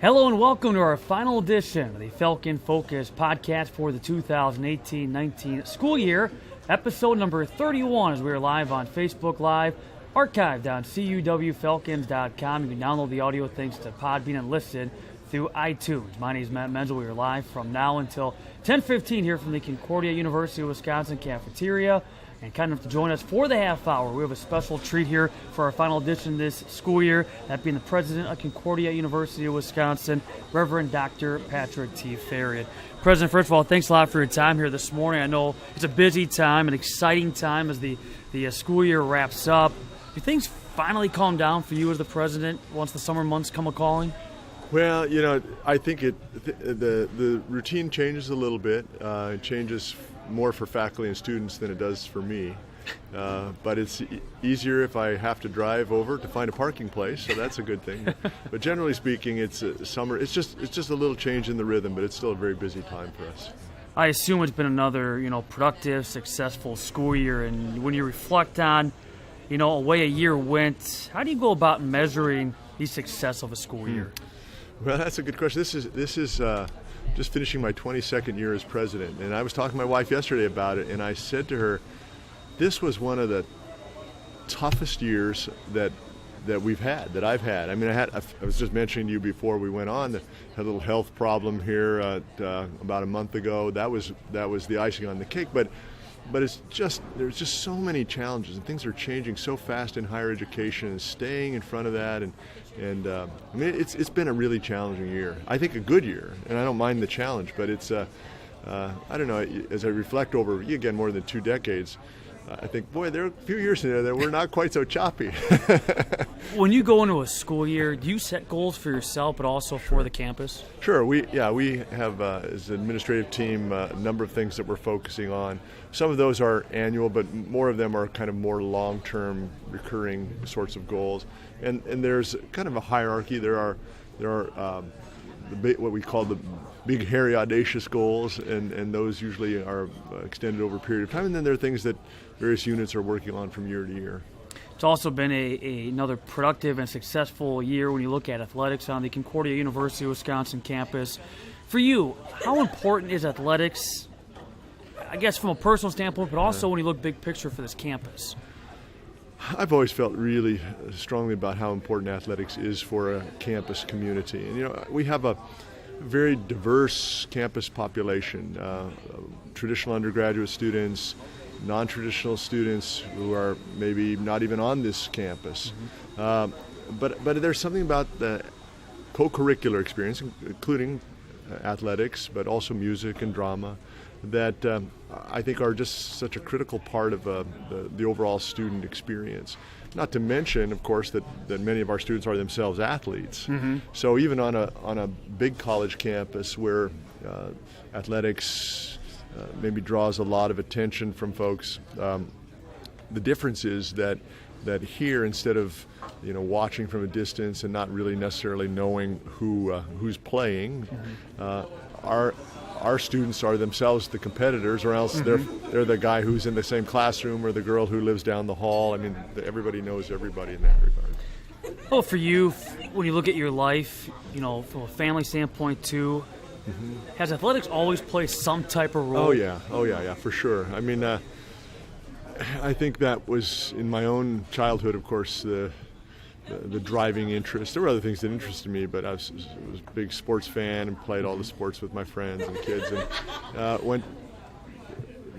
Hello and welcome to our final edition of the Falcon Focus Podcast for the 2018-19 school year, episode number 31, as we are live on Facebook Live, archived on CUWFalcons.com. You can download the audio thanks to Podbean and listen through iTunes. My name is Matt Menzl. We are live from now until 10:15 here from the Concordia University of Wisconsin cafeteria. And kind enough to join us for the half hour. We have a special treat here for our final edition this school year, that being the President of Concordia University of Wisconsin, Reverend Dr. Patrick T. Ferry. President, first of all, thanks a lot for your time here this morning. I know it's a busy time, an exciting time as the school year wraps up. Do things finally calm down for you as the President once the summer months come a-calling? Well, I think the routine changes a little bit. It changes more for faculty and students than it does for me. But it's easier if I have to drive over to find a parking place, so that's a good thing. But generally speaking, it's summer. It's just a little change in the rhythm, but it's still a very busy time for us. I assume it's been another, productive, successful school year. And when you reflect on, a way a year went, how do you go about measuring the success of a school year? Well, that's a good question. This is just finishing my 22nd year as president, and I was talking to my wife yesterday about it, and I said to her, this was one of the toughest years that we've had, that I've had. I mean, I was just mentioning to you before we went on, that I had a little health problem here about a month ago. That was the icing on the cake, but there's just so many challenges, and things are changing so fast in higher education, and staying in front of that, and I mean, it's been a really challenging year. I think a good year, and I don't mind the challenge, but it's I don't know, as I reflect over, again, more than 2 decades, I think, boy, there are a few years in there that we're not quite so choppy. When you go into a school year, do you set goals for yourself, but also for the campus? Sure. We have, as an administrative team, a number of things that we're focusing on. Some of those are annual, but more of them are kind of more long-term, recurring sorts of goals. And there's kind of a hierarchy. There are what we call the big, hairy, audacious goals, and those usually are extended over a period of time. And then there are things that various units are working on from year to year. It's also been another productive and successful year when you look at athletics on the Concordia University of Wisconsin campus. For you, how important is athletics, I guess from a personal standpoint, but also when you look big picture for this campus? I've always felt really strongly about how important athletics is for a campus community. And, we have a very diverse campus population, traditional undergraduate students, non-traditional students who are maybe not even on this campus. But there's something about the co-curricular experience, including athletics, but also music and drama, that I think are just such a critical part of the overall student experience. Not to mention, of course, that many of our students are themselves athletes. So even on a big college campus where athletics maybe draws a lot of attention from folks, the difference is that here, instead of watching from a distance and not really necessarily knowing who's playing, our students are themselves the competitors, or else they're the guy who's in the same classroom or the girl who lives down the hall. I mean, everybody knows everybody in that regard. Well, for you, when you look at your life, from a family standpoint too, has athletics always played some type of role? Oh yeah, for sure. I mean, I think that was in my own childhood, of course, the driving interest. There were other things that interested me, but I was a big sports fan and played all the sports with my friends and kids, and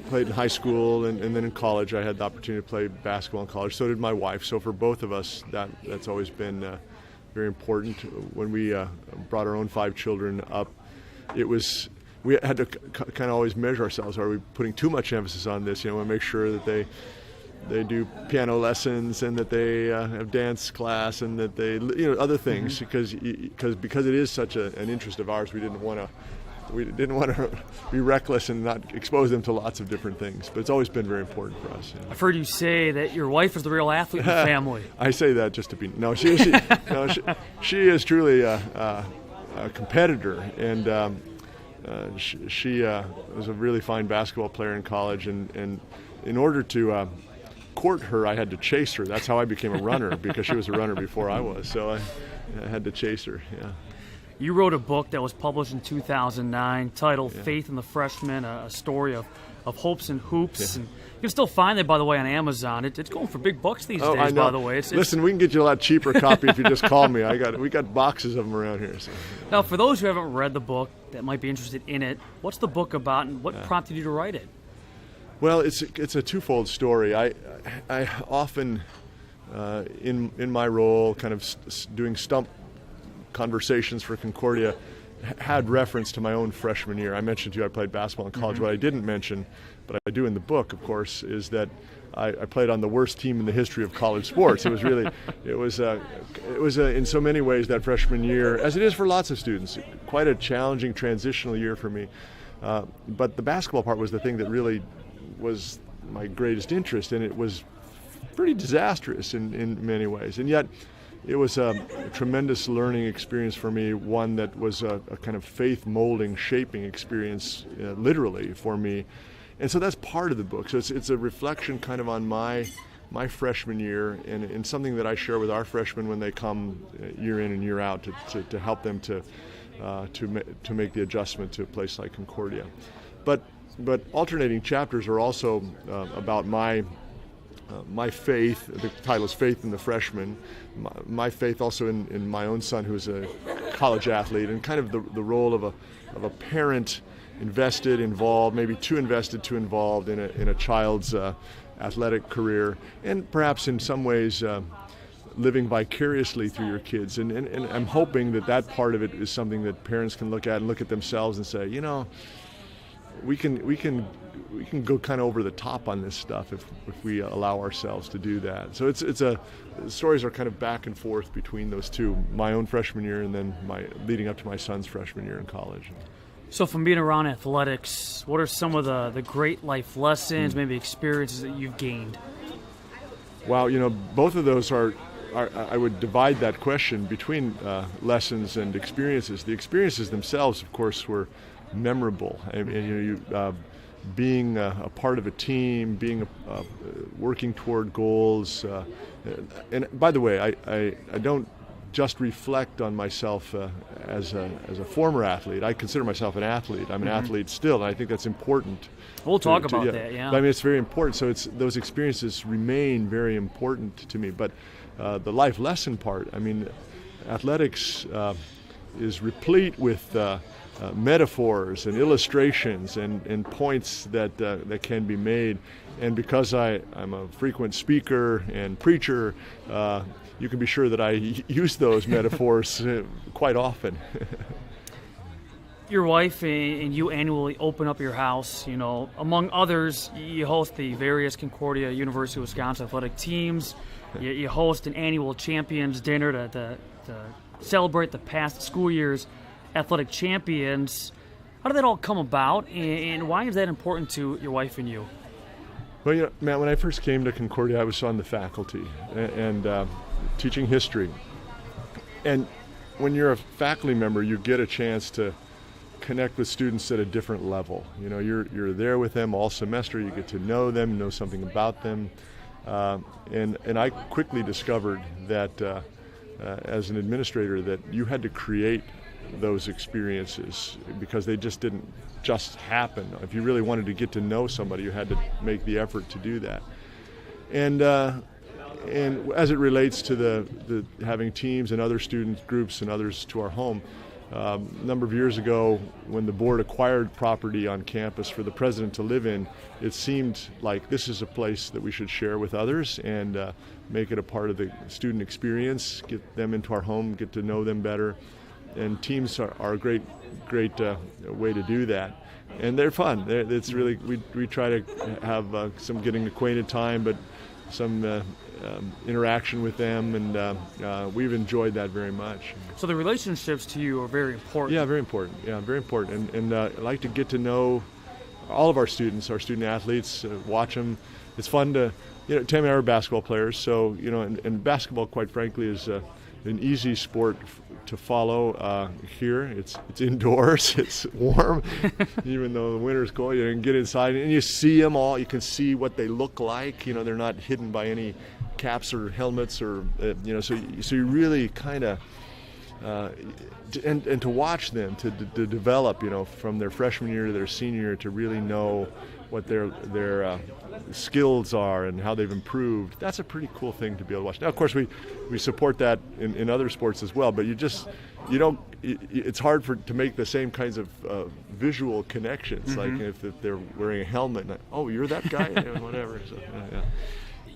played in high school, and then in college I had the opportunity to play basketball in college. So did my wife. So for both of us, that's always been very important. When we brought our own 5 children up, we had to kind of always measure ourselves. Are we putting too much emphasis on this? We want to make sure that they do piano lessons and that they have dance class and that they other things, because it is such an interest of ours. We didn't want to be reckless and not expose them to lots of different things. But it's always been very important for us. I've heard you say that your wife is the real athlete in the family. I say that just to be she is truly a competitor, and she was a really fine basketball player in college, and in order to court her, I had to chase her. That's how I became a runner, because she was a runner before I was. So I had to chase her. Yeah. You wrote a book that was published in 2009 titled Yeah. Faith in the Freshman, a story of hopes and hoops. Yeah. And you can still find it, by the way, on Amazon. It's going for big bucks these I days, know. by the way. Listen, we can get you a lot cheaper copy if you just call me. We got boxes of them around here. So. Now, for those who haven't read the book that might be interested in it, what's the book about and what prompted you to write it? Well, it's a twofold story. I often, in my role, kind of doing stump conversations for Concordia, had reference to my own freshman year. I mentioned to you I played basketball in college. What I didn't mention, but I do in the book, of course, is that I played on the worst team in the history of college sports. It was really, it was in so many ways that freshman year, as it is for lots of students, quite a challenging transitional year for me. But the basketball part was the thing that really was my greatest interest, and it was pretty disastrous in many ways. And yet, it was a tremendous learning experience for me, one that was a kind of faith-molding, shaping experience, literally, for me. And so that's part of the book. So it's a reflection kind of on my freshman year and something that I share with our freshmen when they come year in and year out to help them to make the adjustment to a place like Concordia. But alternating chapters are also about my faith. The title is Faith in the Freshman. My faith also in my own son, who's a college athlete, and kind of the role of a parent invested, involved, maybe too invested, too involved in a child's athletic career, and perhaps in some ways living vicariously through your kids. And I'm hoping that part of it is something that parents can look at themselves and say, we can go kind of over the top on this stuff if we allow ourselves to do that. So the stories are kind of back and forth between those two, my own freshman year and then leading up to my son's freshman year in college. So from being around athletics, what are some of the great life lessons, maybe experiences that you've gained? Wow, both of those are I would divide that question between lessons and experiences. The experiences themselves, of course, were memorable. Being a part of a team, working toward goals. And by the way, I don't just reflect on myself as a former athlete. I consider myself an athlete. I'm an athlete still, and I think that's important. We'll talk about that, yeah. I mean, it's very important. So those experiences remain very important to me. But the life lesson part, I mean, athletics is replete with metaphors and illustrations and points that can be made. And because I'm a frequent speaker and preacher, you can be sure that I use those metaphors quite often. Your wife and you annually open up your house. Among others, you host the various Concordia University of Wisconsin athletic teams. You host an annual champions dinner to celebrate the past school year's athletic champions. How did that all come about, and why is that important to your wife and you? Well, Matt, when I first came to Concordia, I was on the faculty and teaching history. And when you're a faculty member, you get a chance to connect with students at a different level. You're there with them all semester. You get to know them, know something about them. And I quickly discovered that as an administrator that you had to create those experiences because they just didn't just happen. If you really wanted to get to know somebody, you had to make the effort to do that. And as it relates to the having teams and other student groups and others to our home, a number of years ago when the board acquired property on campus for the president to live in, it seemed like this is a place that we should share with others and make it a part of the student experience, get them into our home, get to know them better. And teams are a great way to do that. And they're fun. It's really, we try to have some getting acquainted time, but some interaction with them, and we've enjoyed that very much. So the relationships to you are very important. Yeah, very important. Yeah, very important. And I like to get to know all of our students, our student athletes, watch them. It's fun to, Tammy and I are basketball players, so, and basketball, quite frankly, is an easy sport to follow here. It's indoors, it's warm, even though the winter's cold. You can get inside and you see them all. You can see what they look like. They're not hidden by any caps or helmets or so you really kind of and to watch them to develop, from their freshman year to their senior year, to really know what their skills are and how they've improved. That's a pretty cool thing to be able to watch. Now, of course, we support that in other sports as well, but it's hard to make the same kinds of visual connections. Mm-hmm. Like if they're wearing a helmet, and, oh, you're that guy, whatever. So, yeah.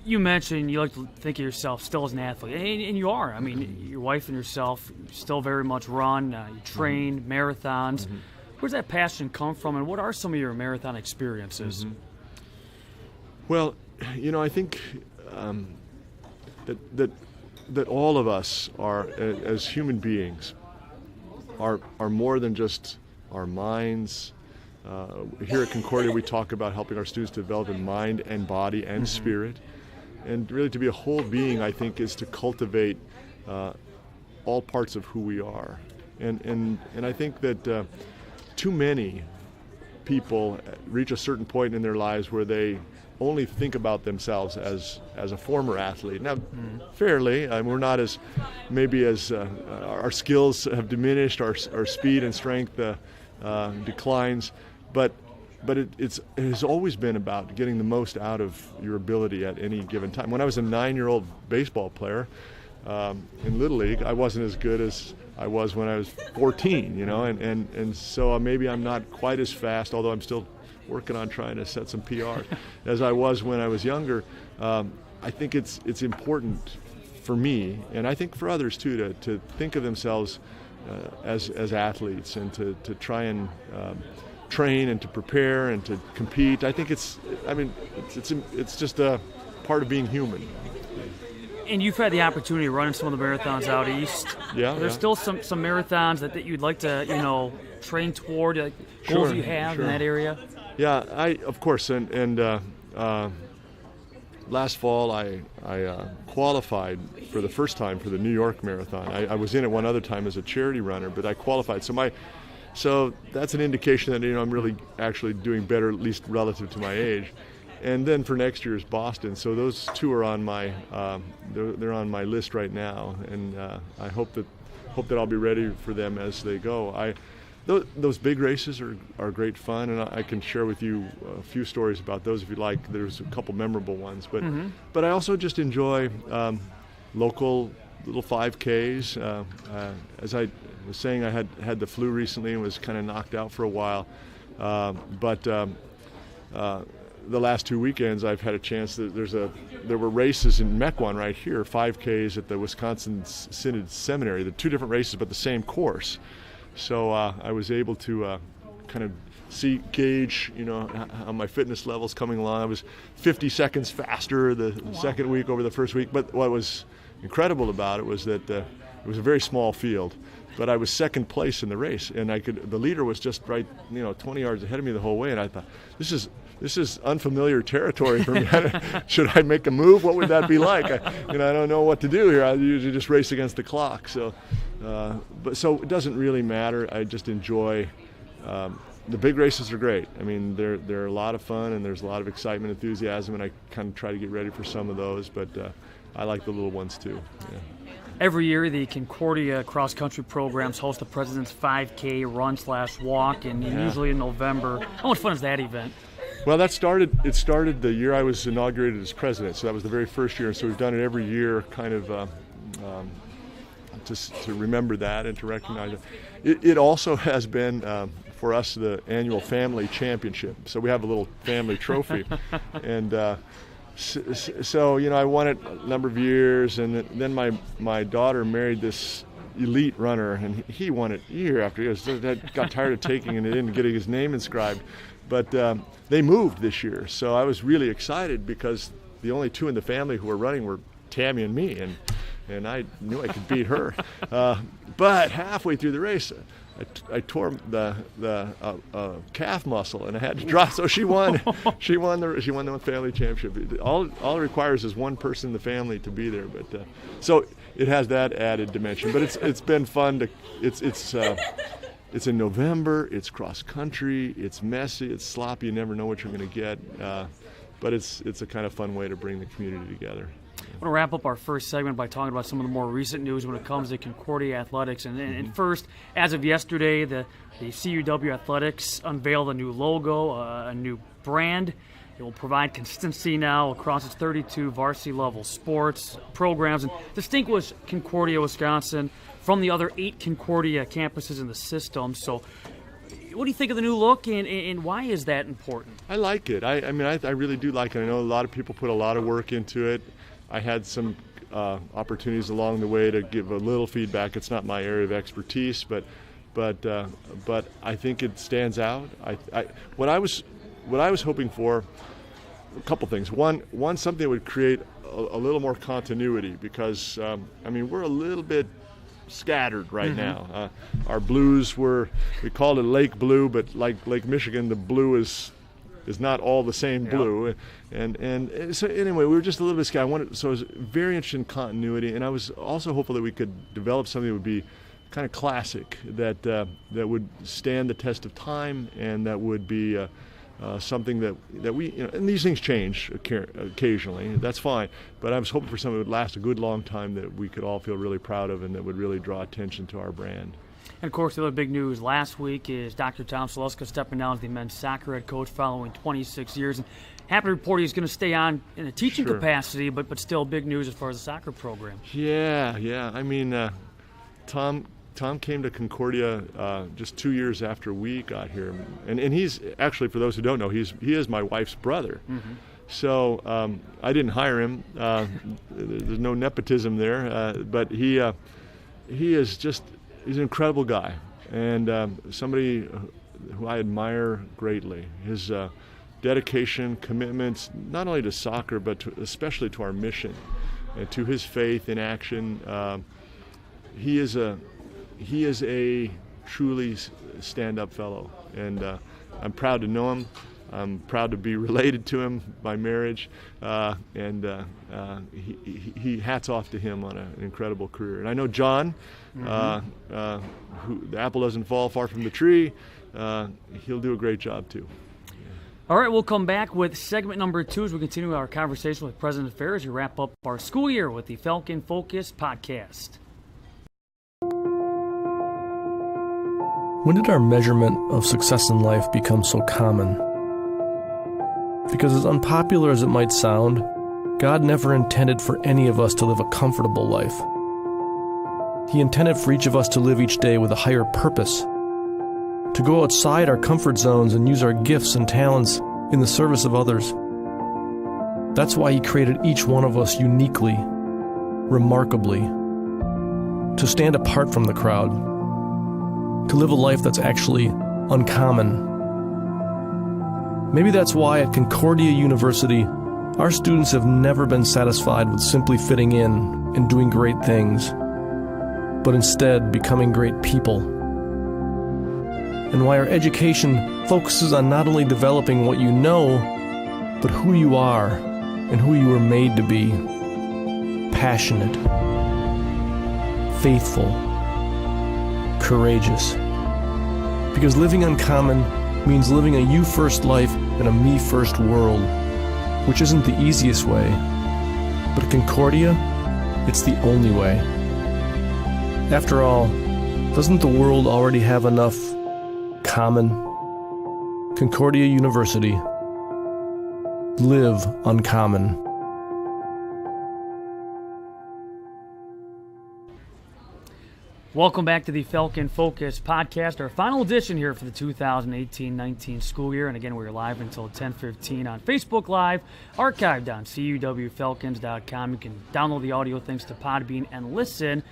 You mentioned you like to think of yourself still as an athlete, and you are. I mean, your wife and yourself still very much run, you train, marathons. Mm-hmm. Where's that passion come from, and what are some of your marathon experiences? Mm-hmm. Well, I think that all of us are, as human beings, are more than just our minds. Here at Concordia, we talk about helping our students develop in mind and body and spirit. And really, to be a whole being, I think, is to cultivate all parts of who we are. And I think that too many people reach a certain point in their lives where they only think about themselves as a former athlete. Now, fairly, we're not as our skills have diminished, our speed and strength declines, but it has always been about getting the most out of your ability at any given time. When I was a 9-year-old baseball player in Little League, I wasn't as good as I was when I was 14, and so maybe I'm not quite as fast, although I'm still working on trying to set some PR, as I was when I was younger. I think it's important for me, and I think for others too, to think of themselves as athletes, and to try and train and to prepare and to compete. I think it's just a part of being human. And you've had the opportunity to run in some of the marathons out east. Yeah. There's still some marathons that you'd like to train toward, goals you have in that area. Yeah, of course, and last fall I qualified for the first time for the New York Marathon. I was in it one other time as a charity runner, but I qualified. So that's an indication that I'm really actually doing better, at least relative to my age. And then for next year's Boston. So those two are on my they're on my list right now, and I hope that I'll be ready for them as they go. Those big races are great fun, and I can share with you a few stories about those if you like. There's a couple memorable ones, but I also just enjoy local little 5Ks. As I was saying, I had the flu recently and was kind of knocked out for a while, but the last 2 weekends I've had a chance. There were races in Mequon right here, 5Ks at the Wisconsin Synod Seminary. They're two different races but the same course. So I was able to kind of gauge, how my fitness levels coming along. I was 50 seconds faster the second week over the first week. But what was incredible about it was that it was a very small field, but I was second place in the race, and the leader was just right, 20 yards ahead of me the whole way, and I thought, this is unfamiliar territory for me. Should I make a move? What would that be like? I don't know what to do here. I usually just race against the clock. So it doesn't really matter. I just enjoy. The big races are great. I mean, they're a lot of fun, and there's a lot of excitement, enthusiasm, and I kind of try to get ready for some of those. But I like the little ones too. Yeah. Every year, the Concordia cross-country programs host the President's 5K run/walk, and usually in November. How much fun is that event? Well, it started the year I was inaugurated as president, so that was the very first year. So we've done it every year, kind of to remember that and to recognize it. It also has been, for us, the annual family championship. So we have a little family trophy. And so, I won it a number of years, and then my daughter married this elite runner, and he won it year after year. So I got tired of taking it and getting his name inscribed. But they moved this year, so I was really excited because the only two in the family who were running were Tammy and me, and I knew I could beat her. But halfway through the race, I tore the calf muscle, and I had to drop. So she won. She won the family championship. All it requires is one person in the family to be there. But so it has that added dimension. But it's been fun to It's in November, it's cross-country, it's messy, it's sloppy, you never know what you're going to get, but it's a kind of fun way to bring the community together. want to wrap up our first segment by talking about some of the more recent news when it comes to Concordia Athletics. And first, as of yesterday, the CUW Athletics unveiled a new logo, a new brand. It will provide consistency now across its 32 varsity-level sports programs and distinguish Concordia, Wisconsin from the other 8 Concordia campuses in the system. So what do you think of the new look, and why is that important? I like it. I really do like it. I know a lot of people put a lot of work into it. I had some opportunities along the way to give a little feedback. It's not my area of expertise, but I think it stands out. What I was hoping for, a couple things. One, something that would create a little more continuity, because we're a little bit scattered right now. Our blues we called it Lake Blue, but like Lake Michigan, the blue is not all the same blue. And so anyway, we were just a little bit scattered. So I was very interested in continuity, and I was also hopeful that we could develop something that would be kind of classic, that would stand the test of time, and that would be something that we, and these things change occasionally, that's fine, but I was hoping for something that would last a good long time, that we could all feel really proud of, and that would really draw attention to our brand. And of course, the other big news last week is Dr. Tom Saleska stepping down as the men's soccer head coach following 26 years. And happy to report he's going to stay on in a teaching capacity, but still big news as far as the soccer program. Yeah. Tom came to Concordia just 2 years after we got here, and he's actually, for those who don't know, he is my wife's brother. So I didn't hire him. There's no nepotism there, but he's an incredible guy, and somebody who I admire greatly. His dedication, commitments, not only to soccer, but especially to our mission and to his faith in action. He is a truly stand-up fellow, and I'm proud to know him. I'm proud to be related to him by marriage, and he hats off to him on an incredible career. And I know John, who the apple doesn't fall far from the tree. He'll do a great job too. All right, we'll come back with segment number 2 as we continue our conversation with President Ferry as we wrap up our school year with the Falcon Focus Podcast. When did our measurement of success in life become so common? Because as unpopular as it might sound, God never intended for any of us to live a comfortable life. He intended for each of us to live each day with a higher purpose, to go outside our comfort zones and use our gifts and talents in the service of others. That's why He created each one of us uniquely, remarkably, to stand apart from the crowd, to live a life that's actually uncommon. Maybe that's why at Concordia University, our students have never been satisfied with simply fitting in and doing great things, but instead becoming great people. And why our education focuses on not only developing what you know, but who you are and who you were made to be. Passionate, faithful, courageous. Because living uncommon means living a you-first life in a me-first world, which isn't the easiest way. But at Concordia, it's the only way. After all, doesn't the world already have enough common? Concordia University. Live uncommon. Welcome back to the Falcon Focus Podcast, our final edition here for the 2018-19 school year. And again, we're live until 10:15 on Facebook Live, archived on CUWFalcons.com. You can download the audio thanks to Podbean and listen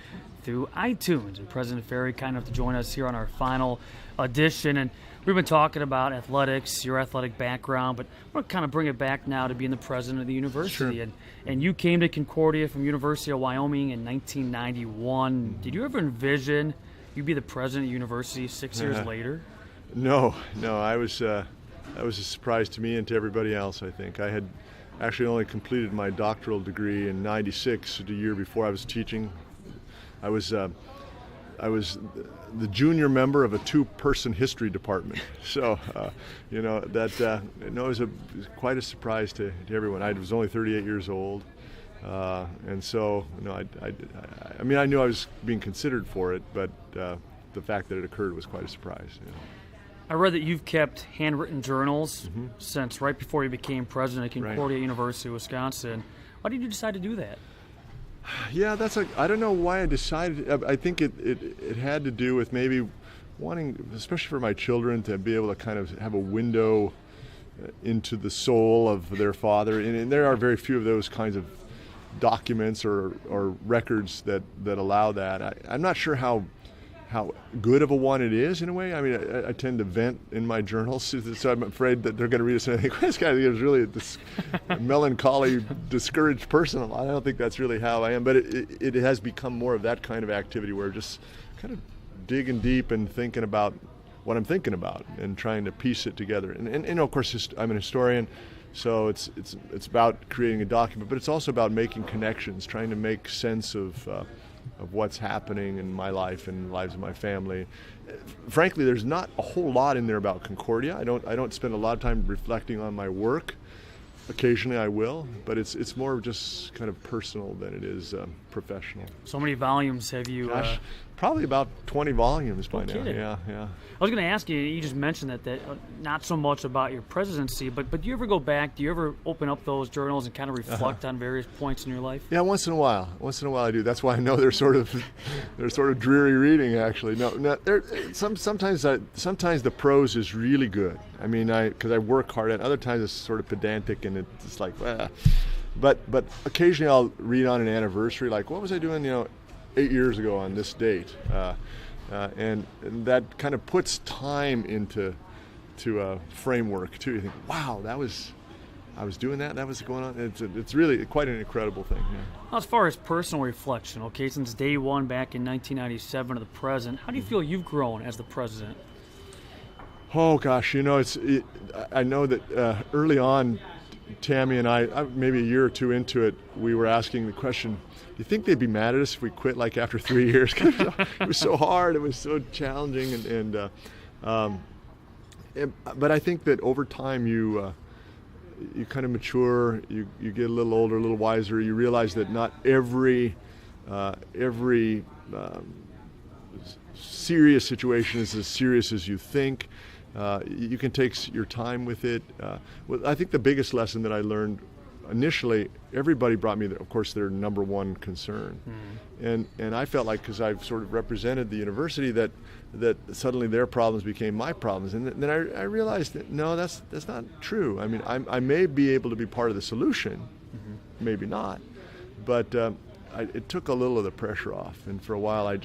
through iTunes. And President Ferry, kind enough to join us here on our final edition. And we've been talking about athletics, your athletic background, but I want to kind of bring it back now to being the president of the university. Sure. And you came to Concordia from University of Wyoming in 1991. Did you ever envision you'd be the president of the university 6 years later? No. I was that was a surprise to me and to everybody else, I think. I had actually only completed my doctoral degree in 96, the year before I was teaching. I was the junior member of a 2-person history department. So, it was quite a surprise to everyone. I was only 38 years old, And so, I mean, I knew I was being considered for it, but the fact that it occurred was quite a surprise. I read that you've kept handwritten journals since right before you became president at Concordia University, Wisconsin. Why did you decide to do that? Yeah, I don't know why I decided. I think it had to do with maybe wanting, especially for my children, to be able to kind of have a window into the soul of their father. And there are very few of those kinds of documents or records that allow that. I'm not sure how good of a one it is in a way. I mean, I tend to vent in my journals, so I'm afraid that they're going to read it and think, this guy is really this melancholy, discouraged person. I don't think that's really how I am, but it has become more of that kind of activity where just kind of digging deep and thinking about what I'm thinking about and trying to piece it together. And of course, I'm an historian, so it's about creating a document, but it's also about making connections, trying to make sense of what's happening in my life and the lives of my family. Frankly, there's not a whole lot in there about Concordia. I don't spend a lot of time reflecting on my work. Occasionally I will, but it's more just kind of personal than it is professional. So many volumes have you? Gosh, probably about 20 volumes by now. Kidding. Yeah. I was going to ask you. You just mentioned that not so much about your presidency, but do you ever go back? Do you ever open up those journals and kind of reflect on various points in your life? Yeah, once in a while. Once in a while I do. That's why I know they're sort of dreary reading. Actually, no. Sometimes the prose is really good. I mean, because I work hard at it. Other times it's sort of pedantic and it's like, But occasionally I'll read on an anniversary, like what was I doing, 8 years ago on this date, and that kind of puts time into a framework too. You think, wow, I was doing that. That was going on. It's really quite an incredible thing. Yeah. As far as personal reflection, okay, since day one back in 1997 to the present, how do you feel you've grown as the president? Oh gosh, I know that early on, Tammy and I, maybe a year or two into it, we were asking the question, do you think they'd be mad at us if we quit like after 3 years? It was so hard, it was so challenging, but I think that over time you kind of mature, you get a little older, a little wiser, you realize that not every serious situation is as serious as you think. You can take your time with it. I think the biggest lesson that I learned initially, everybody brought me, of course, their number one concern. And I felt like, because I've sort of represented the university, that suddenly their problems became my problems. And then I realized that, no, that's not true. I mean, I may be able to be part of the solution, maybe not. But it took a little of the pressure off. And for a while, I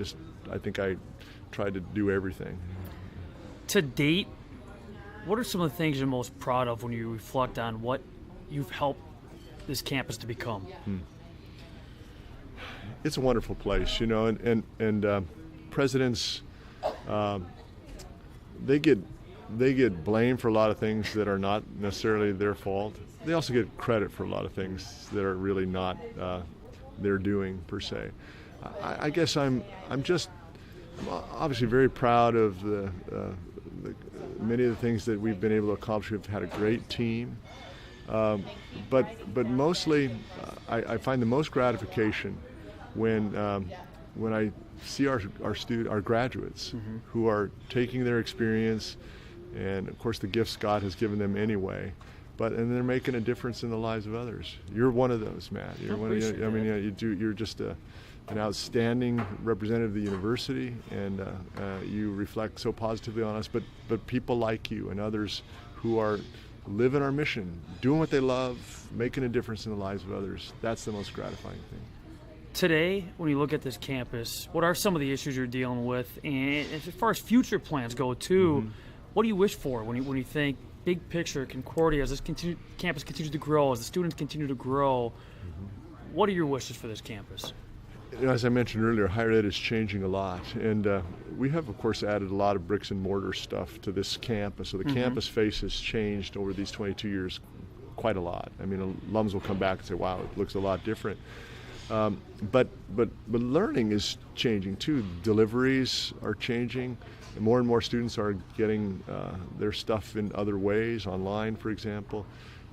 think I tried to do everything. To date, what are some of the things you're most proud of when you reflect on what you've helped this campus to become? It's a wonderful place, and presidents, they get blamed for a lot of things that are not necessarily their fault. They also get credit for a lot of things that are really not their doing per se. I guess I'm obviously very proud of the many of the things that we've been able to accomplish. We've had a great team, but mostly I find the most gratification when I see our graduates who are taking their experience and of course the gifts God has given them anyway, and they're making a difference in the lives of others. You're one of those, Matt. You're just an outstanding representative of the university, and you reflect so positively on us, but people like you and others who are living our mission, doing what they love, making a difference in the lives of others, that's the most gratifying thing. Today, when you look at this campus, what are some of the issues you're dealing with? And as far as future plans go too, what do you wish for when you think big picture, Concordia, as this campus continues to grow, as the students continue to grow, what are your wishes for this campus? As I mentioned earlier, higher ed is changing a lot, and we have, of course, added a lot of bricks and mortar stuff to this campus. So the campus face has changed over these 22 years quite a lot. I mean, alums will come back and say, wow, it looks a lot different. But learning is changing too. Deliveries are changing. And more students are getting their stuff in other ways, online, for example.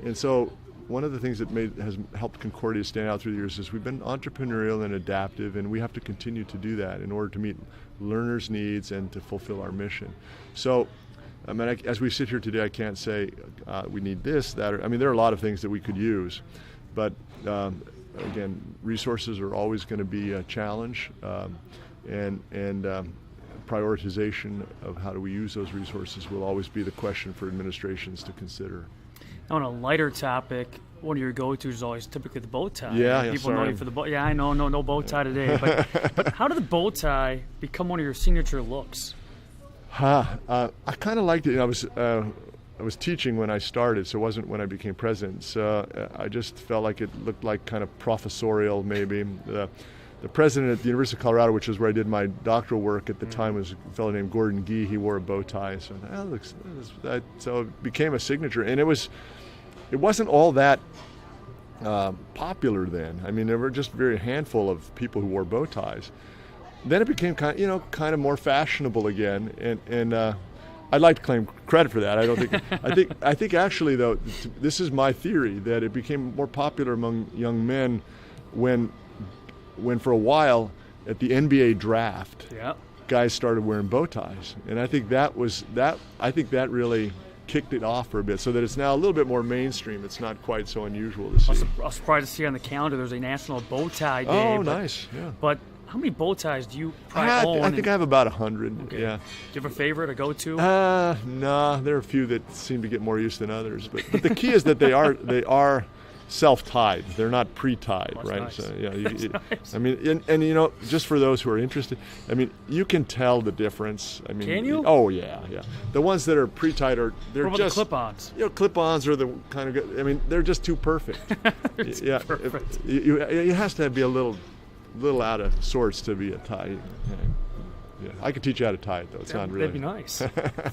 And so one of the things that has helped Concordia stand out through the years is we've been entrepreneurial and adaptive, and we have to continue to do that in order to meet learners' needs and to fulfill our mission. So, I mean, as we sit here today, I can't say we need this, that, or, I mean, there are a lot of things that we could use, but again, resources are always going to be a challenge, and prioritization of how do we use those resources will always be the question for administrations to consider. On a lighter topic, one of your go-tos is always typically the bow tie. Yeah, People know you for the bow. Yeah, I know, no bow tie today. But how did the bow tie become one of your signature looks? I kind of liked it. I was teaching when I started, so it wasn't when I became president. So I just felt like it looked like kind of professorial, maybe. The president at the University of Colorado, which is where I did my doctoral work at the time, was a fellow named Gordon Gee. He wore a bow tie, so so it became a signature, and it wasn't all that popular then. I mean, there were just very handful of people who wore bow ties. Then it became kind of more fashionable again, and I'd like to claim credit for that. I don't think. I think actually though, this is my theory that it became more popular among young men when for a while at the NBA draft, guys started wearing bow ties, and I think that really kicked it off for a bit, so that it's now a little bit more mainstream. It's not quite so unusual to see. I was surprised to see on the calendar there's a National Bow Tie Day. Oh, nice. Yeah. But how many bow ties do you own? I think I have about 100. Okay. Yeah. Do you have a favorite, a go-to? No, there are a few that seem to get more use than others. But the key is that they are self-tied. They're not pre-tied, right? Nice. So yeah, Nice. I mean, and just for those who are interested, I mean, you can tell the difference. I mean, can you? Oh yeah. The ones that are pre-tied they're what about just the clip-ons. Clip-ons are the kind of. I mean, they're just too perfect. Perfect. It has to be a little out of sorts to be a tie. Yeah, I could teach you how to tie it though. It's not really. That'd be nice.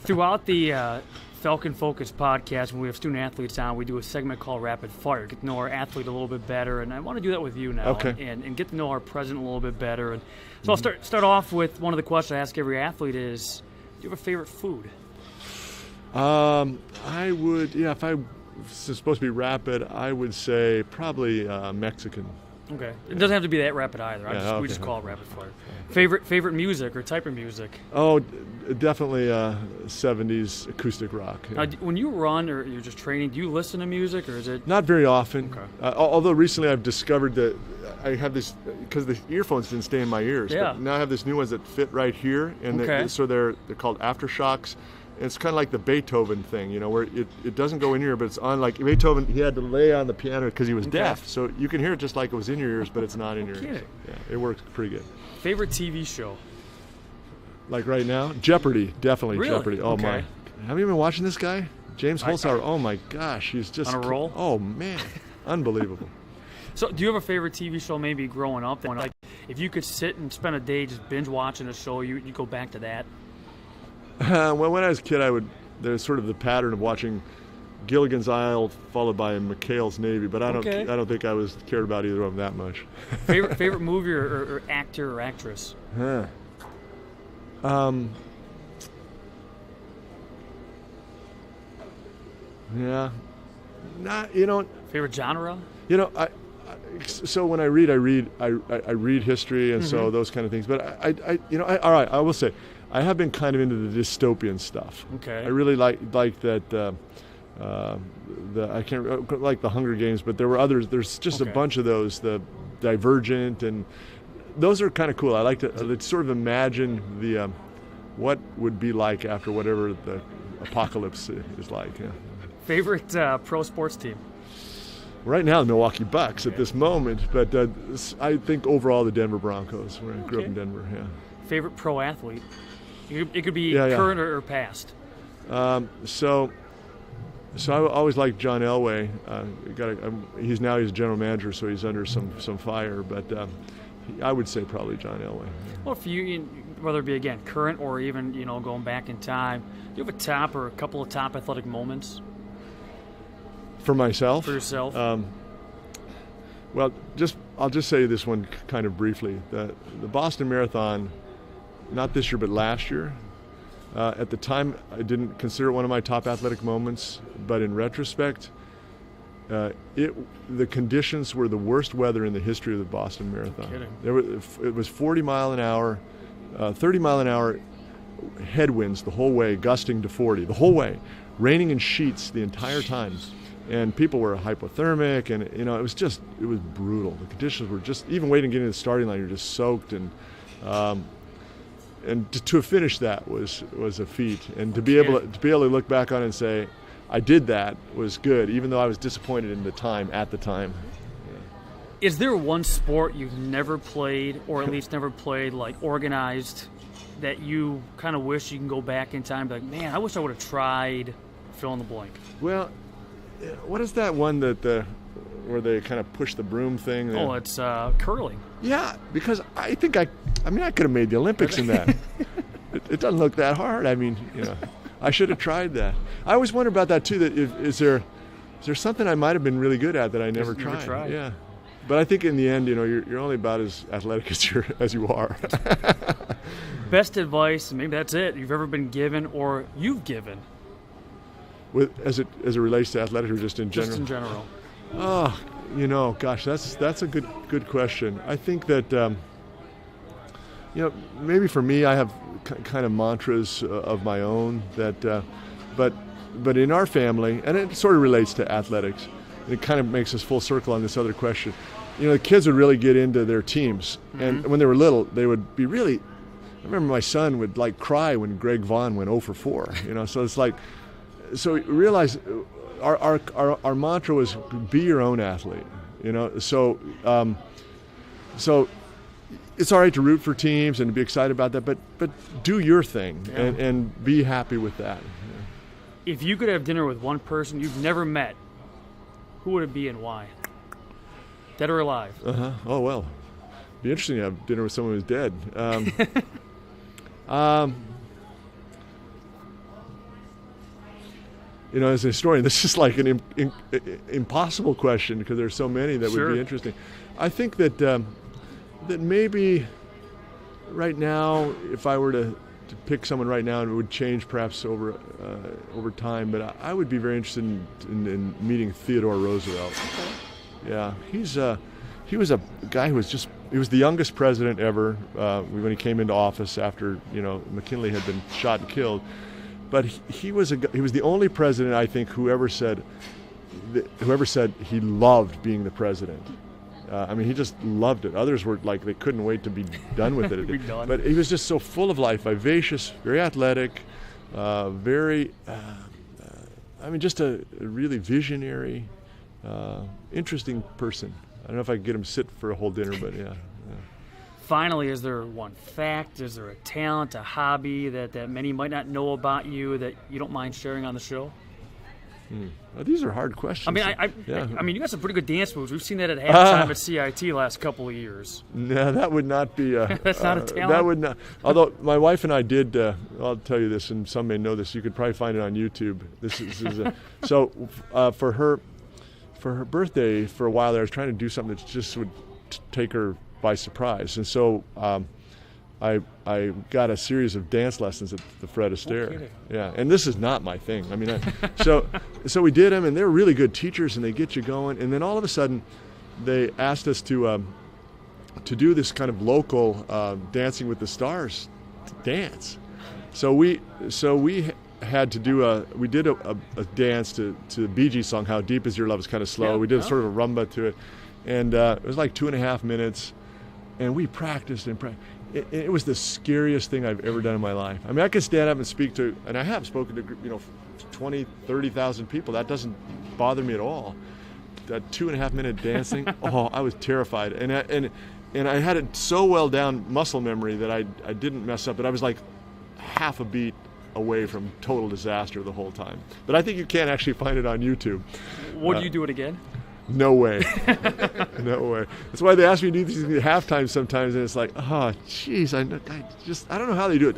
Throughout the Falcon Focus Podcast, when we have student athletes on, we do a segment called Rapid Fire. Get to know our athlete a little bit better, and I want to do that with you now. Okay. And get to know our president a little bit better. And so I'll start off with one of the questions I ask every athlete is, do you have a favorite food? I would, if I was supposed to be rapid, I would say probably Mexican. Okay. It doesn't have to be that rapid either. We just call it rapid fire. Favorite music or type of music? Oh, definitely 70s acoustic rock. Yeah. When you run or you're just training, do you listen to music or is it? Not very often. Okay. Although recently I've discovered that I have this, because the earphones didn't stay in my ears. Yeah. But now I have this new ones that fit right here, and so they're called aftershocks. It's kind of like the Beethoven thing, where it doesn't go in your ear, but it's on. Like Beethoven, he had to lay on the piano because he was deaf, so you can hear it just like it was in your ears, but it's not in your ears. Yeah, it works pretty good. Favorite TV show? Like right now, Jeopardy, definitely. Really? Jeopardy. Oh my! Have you been watching this guy, James Holzhauer? Oh my gosh, he's just on a roll. Oh man, unbelievable. So, do you have a favorite TV show maybe growing up? Like, if you could sit and spend a day just binge watching a show, you go back to that? Well, when I was a kid, there's sort of the pattern of watching Gilligan's Isle followed by McHale's Navy, but I don't think I cared about either of them that much. favorite movie or actor or actress? Yeah. Favorite genre? So when I read history and so those kind of things. But all right, I will say, I have been kind of into the dystopian stuff. Okay. I really like that. I can't like the Hunger Games, but there were others. There's just a bunch of those. The Divergent, and those are kind of cool. I like to sort of imagine the what would be like after whatever the apocalypse is like. Yeah. Favorite pro sports team? Right now, the Milwaukee Bucks at this moment, but I think overall the Denver Broncos. Where I grew up in Denver. Yeah. Favorite pro athlete? It could be current or past. So I always liked John Elway. He's a general manager, so he's under some fire. But I would say probably John Elway. Well, for you, whether it be again current or even going back in time, do you have a top or a couple of top athletic moments? For myself? For yourself? Well, I'll just say this one kind of briefly. The Boston Marathon, not this year but last year, at the time I didn't consider it one of my top athletic moments, but in retrospect, the conditions were the worst weather in the history of the Boston Marathon. It was 40 mile an hour, 30 mile an hour headwinds the whole way, gusting to 40 the whole way, raining in sheets the entire time. And people were hypothermic, and it was brutal. The conditions were just, even waiting to get into the starting line, you're just soaked, and to finish that was a feat. And to be able to look back on it and say, I did that, was good, even though I was disappointed in the time at the time. Yeah. Is there one sport you've never played, or at least never played like organized, that you kind of wish you can go back in time and be like, man, I wish I would have tried fill in the blank? Well, what is that one where they kind of push the broom thing? Oh, it's curling. Yeah, because I think I could have made the Olympics in that. It doesn't look that hard. I mean, I should have tried that. I always wonder about that too. That is there something I might have been really good at that I never tried? Yeah, but I think in the end, you're only about as athletic as you are. Best advice, maybe that's it, you've ever been given or you've given? As it relates to athletics or just in general? Just in general. Oh, gosh, that's a good question. I think that maybe for me, I have kind of mantras of my own that, but in our family, and it sort of relates to athletics, and it kind of makes us full circle on this other question. The kids would really get into their teams, and when they were little, they would be really. I remember my son would cry when Greg Vaughn went 0 for 4. So it's like. So we realized our mantra was be your own athlete, So it's all right to root for teams and to be excited about that, but do your thing and be happy with that. Yeah. If you could have dinner with one person you've never met, who would it be and why? Dead or alive? Oh well, it'd be interesting to have dinner with someone who's dead. As a historian, this is like an impossible question because there's so many that would be interesting. I think that maybe right now, if I were to pick someone right now, it would change perhaps over time. But I would be very interested in meeting Theodore Roosevelt. Okay. Yeah, he was a guy who was he was the youngest president ever when he came into office after McKinley had been shot and killed. But he was the only president, I think, whoever said he loved being the president. He just loved it. Others were like they couldn't wait to be done with it. But he was just so full of life, vivacious, very athletic, just a really visionary, interesting person. I don't know if I could get him to sit for a whole dinner, but yeah. Finally, is there one fact, is there a talent, a hobby that many might not know about you that you don't mind sharing on the show? Well, these are hard questions. You got some pretty good dance moves. We've seen that at halftime at CIT last couple of years. No, that would not be that's not a talent? That would not. Although my wife and I did, I'll tell you this, and some may know this, you could probably find it on YouTube. This is for her birthday, for a while there, I was trying to do something that just would take her by surprise, and so I got a series of dance lessons at the Fred Astaire. Yeah, and this is not my thing. So we did them, and they're really good teachers, and they get you going. And then all of a sudden, they asked us to do this kind of local Dancing with the Stars dance. So we had to do a dance to the Bee Gees song, How Deep Is Your Love. It's kind of slow. Yeah. We did sort of a rumba to it, and it was like 2.5 minutes. And we practiced and practiced. It was the scariest thing I've ever done in my life. I could stand up and speak to, and I have spoken to 20, 30,000 people. That doesn't bother me at all. That 2.5 minute dancing, I was terrified. And I had it so well down muscle memory that I didn't mess up. But I was like half a beat away from total disaster the whole time. But I think you can actually find it on YouTube. Would you do it again? No way. No way. That's why they ask me to do these at halftime sometimes, and it's like, geez, I don't know how they do it.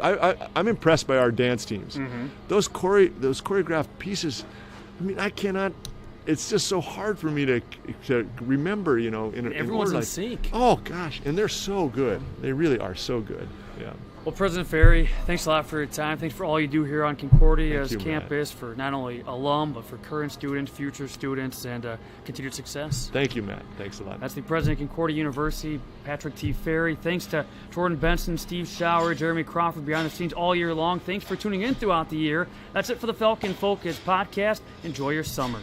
I'm impressed by our dance teams. Mm-hmm. Those choreographed pieces, I cannot. It's just so hard for me to remember, everyone's in sync. Oh gosh, and they're so good. They really are so good. Yeah. Well, President Ferry, thanks a lot for your time. Thanks for all you do here on Concordia's campus, for not only alum, but for current students, future students, and continued success. Thank you, Matt. Thanks a lot. That's the President of Concordia University, Patrick T. Ferry. Thanks to Jordan Benson, Steve Schauer, Jeremy Crawford behind the scenes all year long. Thanks for tuning in throughout the year. That's it for the Falcon Focus Podcast. Enjoy your summer.